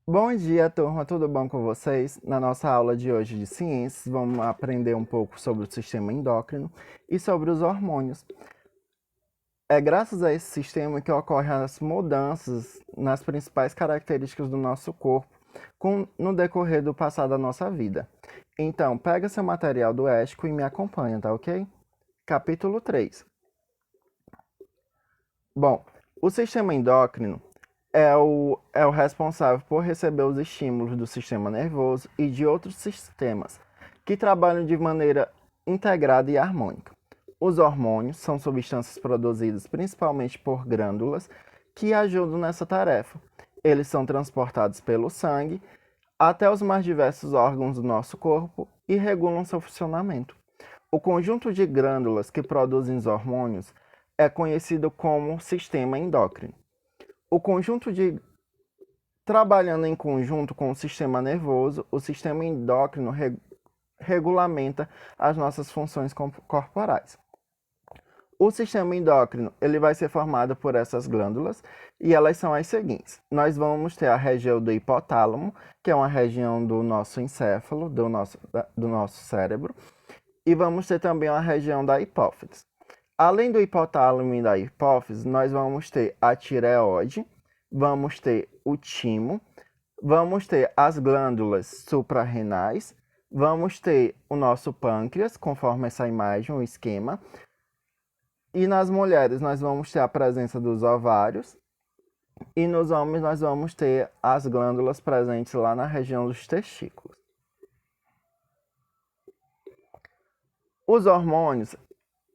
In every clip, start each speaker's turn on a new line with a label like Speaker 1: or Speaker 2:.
Speaker 1: Bom dia, turma, tudo bom com vocês? Na nossa aula de hoje de ciências, vamos aprender um pouco sobre o sistema endócrino e sobre os hormônios. É graças a esse sistema que ocorrem as mudanças nas principais características do nosso corpo no decorrer do passar da nossa vida. Então, pega seu material do ético e me acompanha, tá ok? Capítulo 3. Bom, o sistema endócrino é o responsável por receber os estímulos do sistema nervoso e de outros sistemas, que trabalham de maneira integrada e harmônica. Os hormônios são substâncias produzidas principalmente por glândulas que ajudam nessa tarefa. Eles são transportados pelo sangue até os mais diversos órgãos do nosso corpo e regulam seu funcionamento. O conjunto de glândulas que produzem os hormônios é conhecido como sistema endócrino. O conjunto de Trabalhando em conjunto com o sistema nervoso, o sistema endócrino regulamenta as nossas funções corporais. O sistema endócrino ele vai ser formado por essas glândulas e elas são as seguintes. Nós vamos ter a região do hipotálamo, que é uma região do nosso encéfalo, do nosso cérebro, e vamos ter também a região da hipófise. Além do hipotálamo e da hipófise, nós vamos ter a tireoide, vamos ter o timo, vamos ter as glândulas suprarrenais, vamos ter o nosso pâncreas, conforme essa imagem, o esquema. E nas mulheres nós vamos ter a presença dos ovários e nos homens nós vamos ter as glândulas presentes lá na região dos testículos. Os hormônios,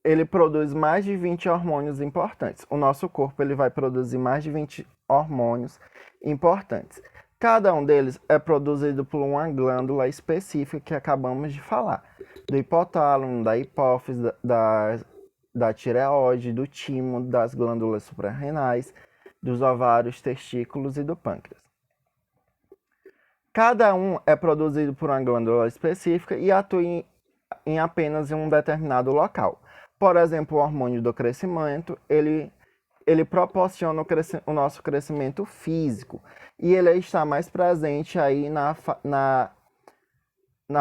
Speaker 1: ele produz mais de 20 hormônios importantes. O nosso corpo ele vai produzir mais de 20 hormônios importantes. Cada um deles é produzido por uma glândula específica que acabamos de falar. Do hipotálamo, da hipófise, da tireoide, do timo, das glândulas suprarrenais, dos ovários, testículos e do pâncreas. Cada um é produzido por uma glândula específica e atua em apenas um determinado local. Por exemplo, o hormônio do crescimento, ele proporciona o nosso crescimento físico e ele está mais presente aí na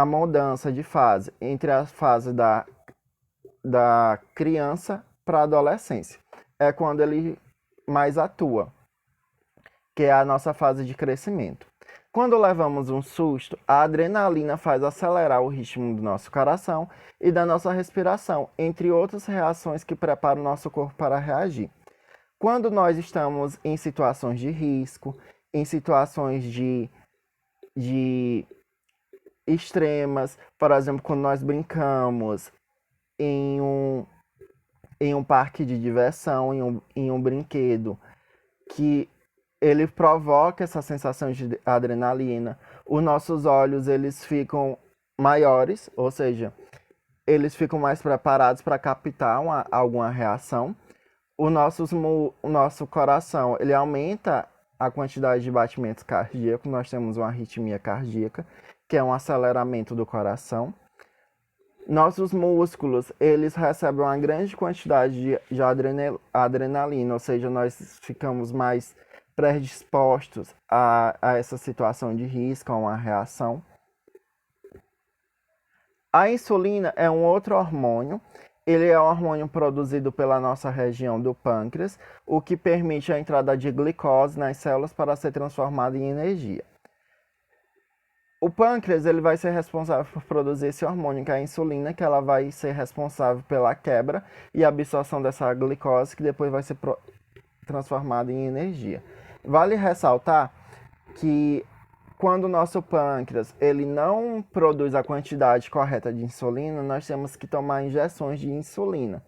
Speaker 1: mudança de fase, entre a fase da criança para a adolescência. É quando ele mais atua, que é a nossa fase de crescimento. Quando levamos um susto, a adrenalina faz acelerar o ritmo do nosso coração e da nossa respiração, entre outras reações que preparam o nosso corpo para reagir. Quando nós estamos em situações de risco, em situações de extremas, por exemplo, quando nós brincamos em um parque de diversão, em um brinquedo, que ele provoca essa sensação de adrenalina. Os nossos olhos eles ficam maiores, ou seja, eles ficam mais preparados para captar alguma reação. O nosso coração ele aumenta a quantidade de batimentos cardíacos. Nós temos uma arritmia cardíaca, que é um aceleramento do coração. Nossos músculos, eles recebem uma grande quantidade de adrenalina, ou seja, nós ficamos mais predispostos a essa situação de risco, a uma reação. A insulina é um outro hormônio. Ele é um hormônio produzido pela nossa região do pâncreas, o que permite a entrada de glicose nas células para ser transformada em energia. O pâncreas ele vai ser responsável por produzir esse hormônio, que é a insulina, que ela vai ser responsável pela quebra e absorção dessa glicose, que depois vai ser transformada em energia. Vale ressaltar que quando o nosso pâncreas ele não produz a quantidade correta de insulina, nós temos que tomar injeções de insulina.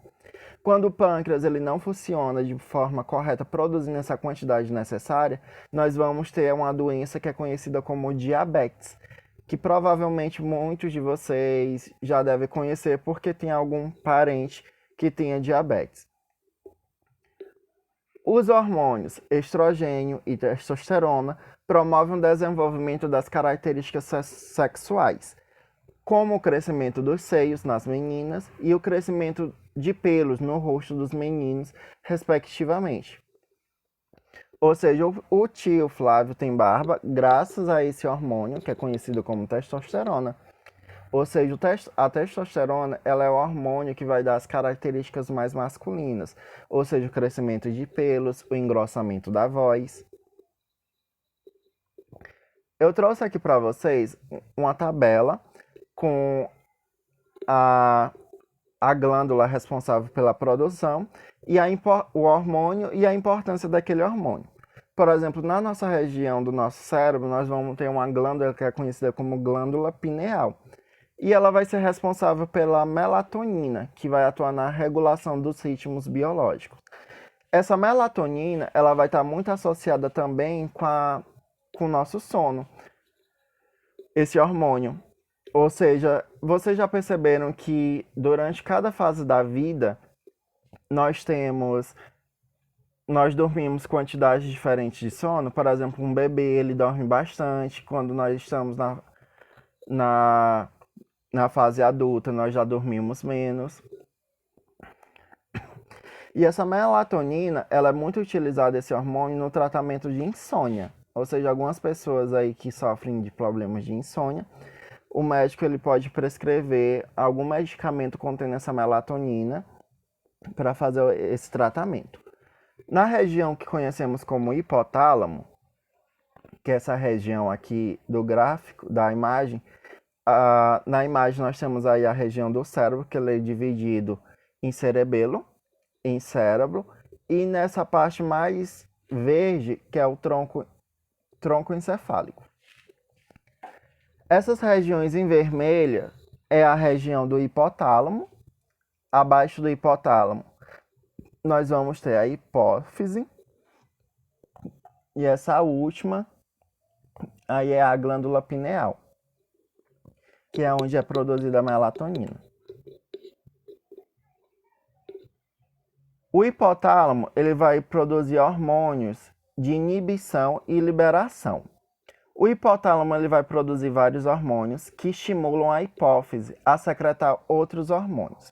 Speaker 1: Quando o pâncreas ele não funciona de forma correta, produzindo essa quantidade necessária, nós vamos ter uma doença que é conhecida como diabetes, que provavelmente muitos de vocês já devem conhecer porque tem algum parente que tenha diabetes. Os hormônios estrogênio e testosterona promovem o desenvolvimento das características sexuais, como o crescimento dos seios nas meninas e o crescimento de pelos no rosto dos meninos, respectivamente. Ou seja, o tio Flávio tem barba graças a esse hormônio, que é conhecido como testosterona. Ou seja, a testosterona ela é o hormônio que vai dar as características mais masculinas. Ou seja, o crescimento de pelos, o engrossamento da voz. Eu trouxe aqui para vocês uma tabela com a glândula responsável pela produção e o hormônio e a importância daquele hormônio. Por exemplo, na nossa região do nosso cérebro, nós vamos ter uma glândula que é conhecida como glândula pineal. E ela vai ser responsável pela melatonina, que vai atuar na regulação dos ritmos biológicos. Essa melatonina, ela vai estar muito associada também com o nosso sono, esse hormônio. Ou seja, vocês já perceberam que durante cada fase da vida, nós dormimos quantidades diferentes de sono. Por exemplo, um bebê, ele dorme bastante. Quando nós estamos na fase adulta, nós já dormimos menos. E essa melatonina, ela é muito utilizada, esse hormônio, no tratamento de insônia. Ou seja, algumas pessoas aí que sofrem de problemas de insônia, o médico ele pode prescrever algum medicamento contendo essa melatonina para fazer esse tratamento. Na região que conhecemos como hipotálamo, que é essa região aqui do gráfico, da imagem, na imagem nós temos aí a região do cérebro, que ele é dividido em cerebelo, em cérebro, e nessa parte mais verde, que é o tronco encefálico. Essas regiões em vermelho é a região do hipotálamo. Abaixo do hipotálamo, nós vamos ter a hipófise. E essa última, aí é a glândula pineal, que é onde é produzida a melatonina. O hipotálamo, ele vai produzir hormônios de inibição e liberação. O hipotálamo ele vai produzir vários hormônios que estimulam a hipófise a secretar outros hormônios.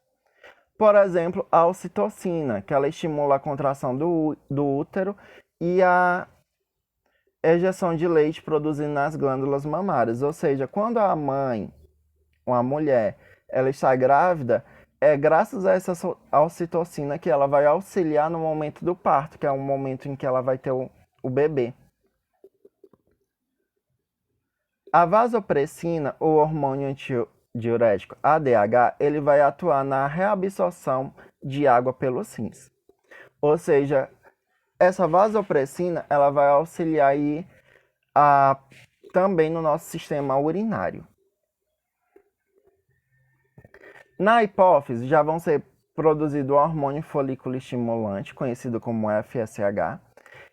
Speaker 1: Por exemplo, a ocitocina, que ela estimula a contração do útero e a ejeção de leite produzido nas glândulas mamárias. Ou seja, quando a mãe, uma mulher, ela está grávida, é graças a essa ocitocina que ela vai auxiliar no momento do parto, que é o momento em que ela vai ter o bebê. A vasopressina, o hormônio antidiurético ADH, ele vai atuar na reabsorção de água pelos rins. Ou seja, essa vasopressina, ela vai auxiliar aí também no nosso sistema urinário. Na hipófise, já vão ser produzido o hormônio folículo estimulante, conhecido como FSH,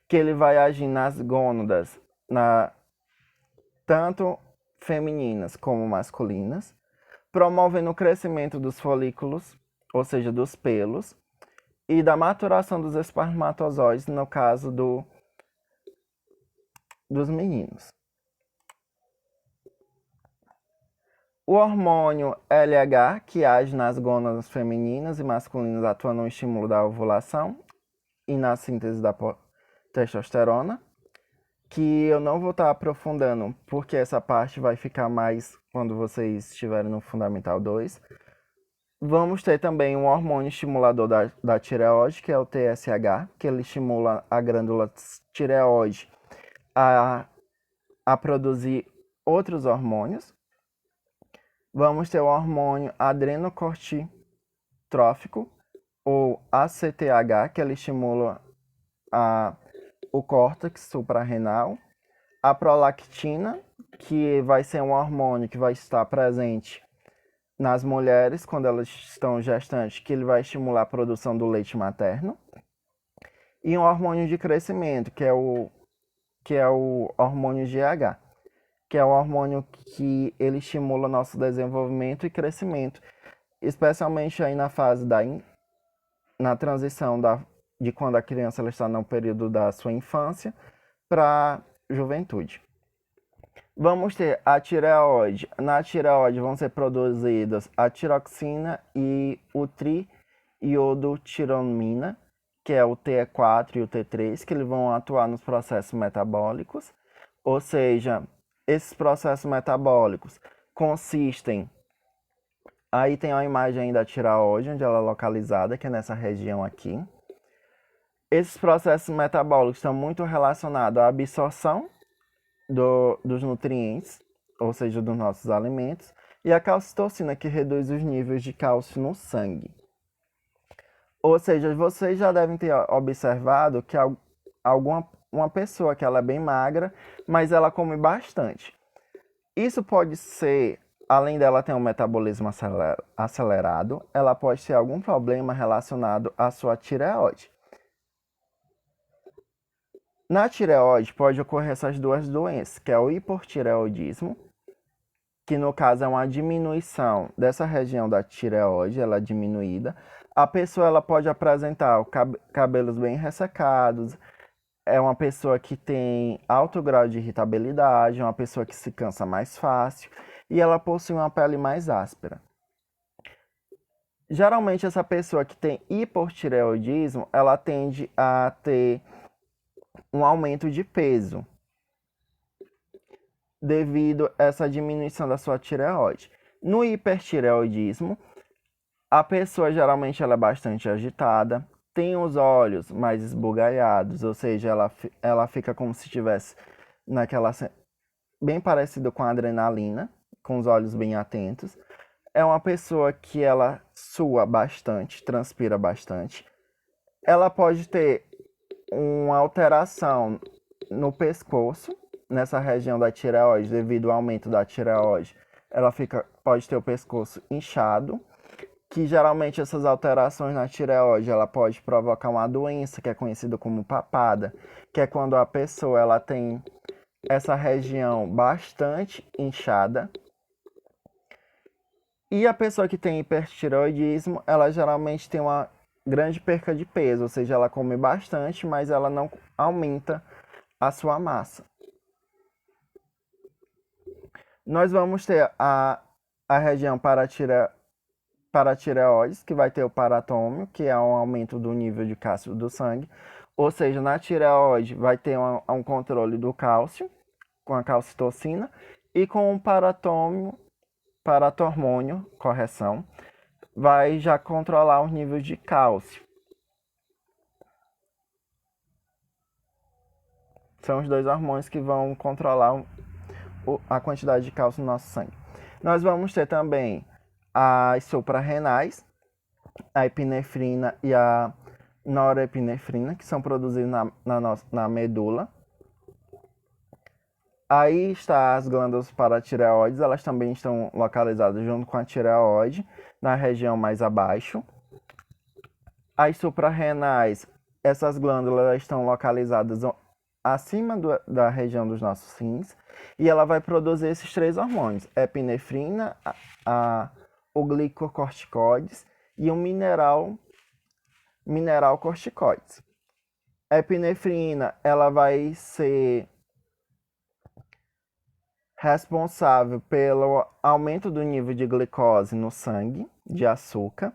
Speaker 1: que ele vai agir nas gônadas, tanto femininas como masculinas, promovendo o crescimento dos folículos, ou seja, dos pelos, e da maturação dos espermatozoides, no caso dos meninos. O hormônio LH, que age nas gônadas femininas e masculinas, atuando no estímulo da ovulação e na síntese da testosterona, que eu não vou estar aprofundando, porque essa parte vai ficar mais quando vocês estiverem no Fundamental 2. Vamos ter também um hormônio estimulador da tireoide, que é o TSH, que ele estimula a glândula tireoide a produzir outros hormônios. Vamos ter o hormônio adrenocorticotrófico, ou ACTH, que ele estimula o córtex suprarrenal. A prolactina, que vai ser um hormônio que vai estar presente nas mulheres quando elas estão gestantes, que ele vai estimular a produção do leite materno. E um hormônio de crescimento, que é o hormônio GH, que é o hormônio que ele estimula o nosso desenvolvimento e crescimento, especialmente aí na fase na transição de quando a criança ela está no período da sua infância para juventude. Vamos ter a tireoide. Na tireoide vão ser produzidas a tiroxina e o triiodotironina, que é o T4 e o T3, que eles vão atuar nos processos metabólicos. Ou seja, esses processos metabólicos consistem... Aí tem a imagem aí da tireoide, onde ela é localizada, que é nessa região aqui. Esses processos metabólicos estão muito relacionados à absorção dos nutrientes, ou seja, dos nossos alimentos, e a calcitocina, que reduz os níveis de cálcio no sangue. Ou seja, vocês já devem ter observado que uma pessoa que ela é bem magra, mas ela come bastante. Isso pode ser, além dela ter um metabolismo acelerado, ela pode ter algum problema relacionado à sua tireoide. Na tireoide pode ocorrer essas duas doenças, que é o hipotireoidismo, que no caso é uma diminuição dessa região da tireoide, ela é diminuída. A pessoa ela pode apresentar cabelos bem ressecados, é uma pessoa que tem alto grau de irritabilidade, uma pessoa que se cansa mais fácil e ela possui uma pele mais áspera. Geralmente essa pessoa que tem hipotireoidismo, ela tende a ter um aumento de peso devido a essa diminuição da sua tireoide. No hipertireoidismo, a pessoa geralmente ela é bastante agitada, tem os olhos mais esbugalhados, ou seja, ela fica como se estivesse naquela... bem parecido com a adrenalina, com os olhos bem atentos. É uma pessoa que ela sua bastante, transpira bastante. Ela pode ter uma alteração no pescoço, nessa região da tireoide, devido ao aumento da tireoide. Ela pode ter o pescoço inchado, que geralmente essas alterações na tireoide, ela pode provocar uma doença que é conhecida como papada, que é quando a pessoa ela tem essa região bastante inchada. E a pessoa que tem hipertireoidismo, ela geralmente tem uma grande perca de peso, ou seja, ela come bastante, mas ela não aumenta a sua massa. Nós vamos ter a região paratireoides, que vai ter o paratômio, que é um aumento do nível de cálcio do sangue. Ou seja, na tireoide vai ter um controle do cálcio, com a calcitocina, e com o paratormônio, correção, vai já controlar os níveis de cálcio. São os dois hormônios que vão controlar a quantidade de cálcio no nosso sangue. Nós vamos ter também as suprarrenais, a epinefrina e a norepinefrina, que são produzidas na medula. Aí está as glândulas paratireoides, elas também estão localizadas junto com a tireoide, na região mais abaixo. As suprarrenais, essas glândulas estão localizadas acima da região dos nossos rins, e ela vai produzir esses três hormônios, a epinefrina, o glicocorticoides e o mineral corticoides. A epinefrina, ela vai ser responsável pelo aumento do nível de glicose no sangue, de açúcar.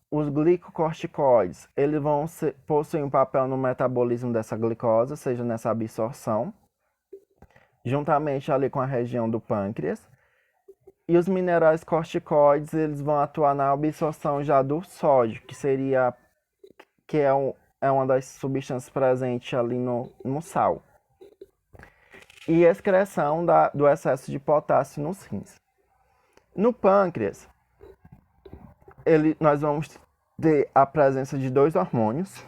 Speaker 1: Os glicocorticoides, eles vão possuir um papel no metabolismo dessa glicose, ou seja, nessa absorção, juntamente ali com a região do pâncreas. E os minerais corticoides, eles vão atuar na absorção já do sódio, que é uma das substâncias presentes ali no sal. E excreção do excesso de potássio nos rins. No pâncreas, nós vamos ter a presença de dois hormônios,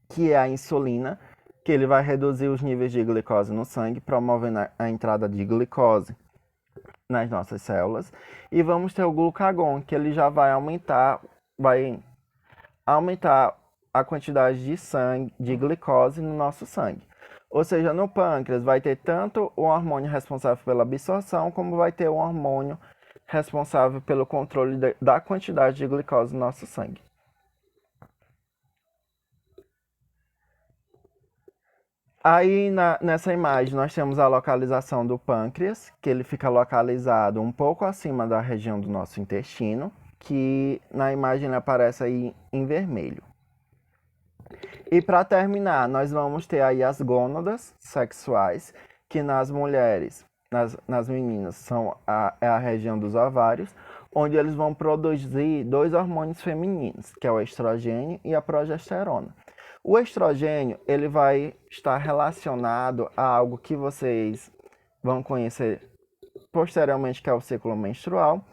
Speaker 1: que é a insulina, que ele vai reduzir os níveis de glicose no sangue, promovendo a entrada de glicose nas nossas células. E vamos ter o glucagon, que ele já vai aumentar a quantidade de sangue, de glicose no nosso sangue. Ou seja, no pâncreas vai ter tanto o hormônio responsável pela absorção, como vai ter o hormônio responsável pelo controle da quantidade de glicose no nosso sangue. Aí nessa imagem nós temos a localização do pâncreas, que ele fica localizado um pouco acima da região do nosso intestino. que na imagem ele aparece aí em vermelho. E para terminar, nós vamos ter aí as gônadas sexuais, que nas mulheres, nas meninas, é a região dos ovários, onde eles vão produzir dois hormônios femininos, que é o estrogênio e a progesterona. O estrogênio, ele vai estar relacionado a algo que vocês vão conhecer posteriormente, que é o ciclo menstrual,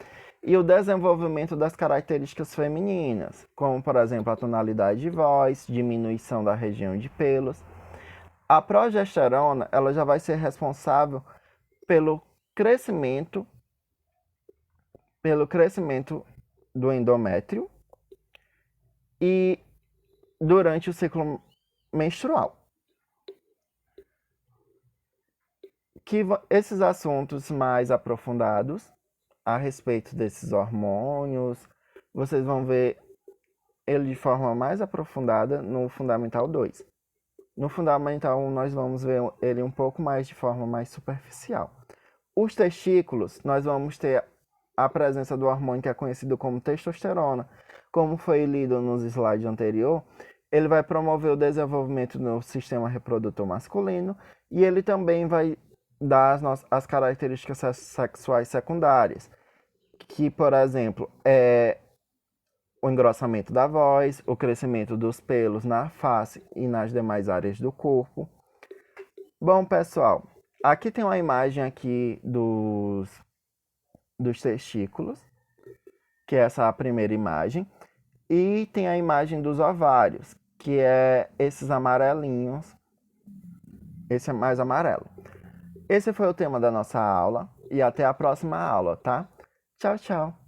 Speaker 1: e o desenvolvimento das características femininas, como, por exemplo, a tonalidade de voz, diminuição da região de pelos. A progesterona, ela já vai ser responsável pelo crescimento do endométrio e durante o ciclo menstrual. Esses assuntos mais aprofundados a respeito desses hormônios, vocês vão ver ele de forma mais aprofundada no Fundamental 2. No Fundamental 1, nós vamos ver ele um pouco mais de forma mais superficial. Os testículos, nós vamos ter a presença do hormônio que é conhecido como testosterona. Como foi lido nos slides anterior, ele vai promover o desenvolvimento no sistema reprodutor masculino e ele também vai dar as características sexuais secundárias, que, por exemplo, é o engrossamento da voz, o crescimento dos pelos na face e nas demais áreas do corpo. Bom, pessoal, aqui tem uma imagem aqui dos testículos, que é essa primeira imagem, e tem a imagem dos ovários, que é esses amarelinhos, esse é mais amarelo. Esse foi o tema da nossa aula e até a próxima aula, tá? Tchau, tchau!